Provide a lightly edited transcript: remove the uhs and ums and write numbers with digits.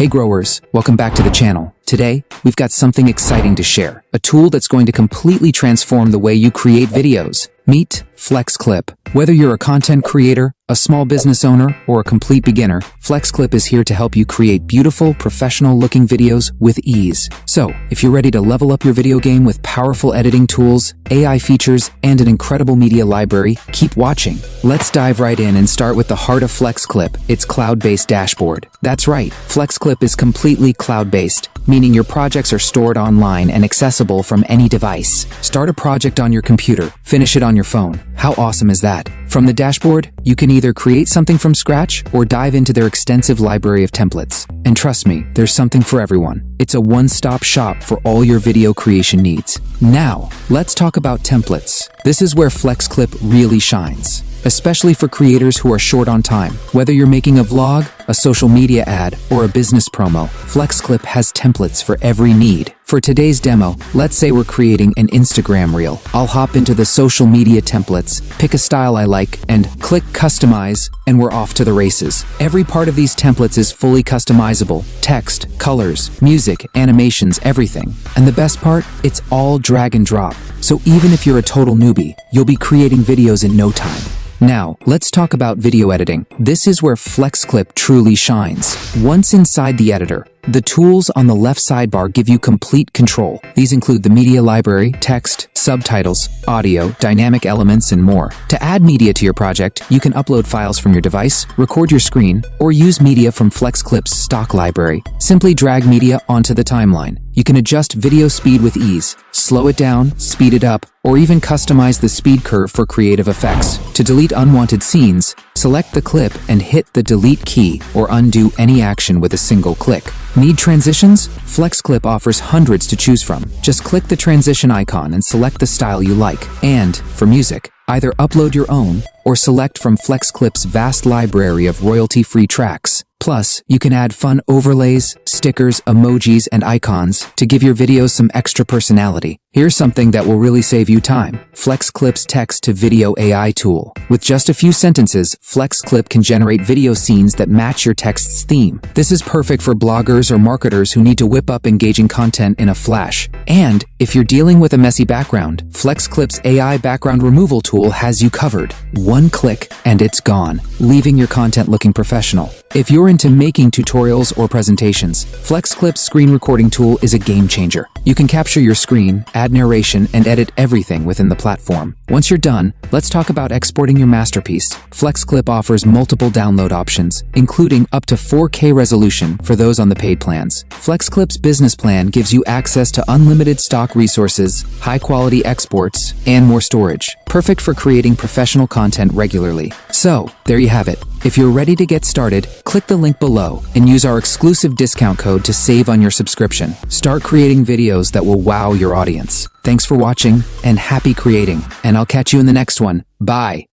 Hey growers, welcome back to the channel. Today, we've got something exciting to share. A tool that's going to completely transform the way you create videos. Meet FlexClip. Whether you're a content creator, a small business owner, or a complete beginner, FlexClip is here to help you create beautiful, professional-looking videos with ease. So, if you're ready to level up your video game with powerful editing tools, AI features, and an incredible media library, keep watching. Let's dive right in and start with the heart of FlexClip, its cloud-based dashboard. That's right, FlexClip is completely cloud-based, meaning your projects are stored online and accessible from any device. Start a project on your computer, finish it on your phone. How awesome is that? From the dashboard, you can either create something from scratch or dive into their extensive library of templates. And trust me, there's something for everyone. It's a one-stop shop for all your video creation needs. Now, let's talk about templates. This is where FlexClip really shines, especially for creators who are short on time. Whether you're making a vlog, a social media ad, or a business promo, FlexClip has templates for every need. For today's demo, let's say we're creating an Instagram reel. I'll hop into the social media templates, pick a style I like, and click Customize, and we're off to the races. Every part of these templates is fully customizable. Text, colors, music, animations, everything. And the best part? It's all drag and drop. So even if you're a total newbie, you'll be creating videos in no time. Now, let's talk about video editing. This is where FlexClip truly shines. Once inside the editor, the tools on the left sidebar give you complete control. These include the media library, text, subtitles, audio, dynamic elements, and more. To add media to your project, you can upload files from your device, record your screen, or use media from FlexClip's stock library. Simply drag media onto the timeline. You can adjust video speed with ease, slow it down, speed it up, or even customize the speed curve for creative effects. To delete unwanted scenes, select the clip and hit the delete key or undo any action with a single click. Need transitions? FlexClip offers hundreds to choose from. Just click the transition icon and select the style you like. And for music, either upload your own or select from FlexClip's vast library of royalty-free tracks. Plus, you can add fun overlays, stickers, emojis, and icons to give your videos some extra personality. Here's something that will really save you time. FlexClip's text-to-video AI tool. With just a few sentences, FlexClip can generate video scenes that match your text's theme. This is perfect for bloggers or marketers who need to whip up engaging content in a flash. And if you're dealing with a messy background, FlexClip's AI background removal tool has you covered. One click and it's gone, leaving your content looking professional. If you're into making tutorials or presentations, FlexClip's screen recording tool is a game changer. You can capture your screen, add narration, and edit everything within the platform. Once you're done, let's talk about exporting your masterpiece. FlexClip offers multiple download options, including up to 4K resolution for those on the paid plans. FlexClip's business plan gives you access to unlimited stock resources, high-quality exports, and more storage. Perfect for creating professional content regularly. So, there you have it. If you're ready to get started, click the link below and use our exclusive discount code to save on your subscription. Start creating videos that will wow your audience. Thanks for watching and happy creating, and I'll catch you in the next one. Bye.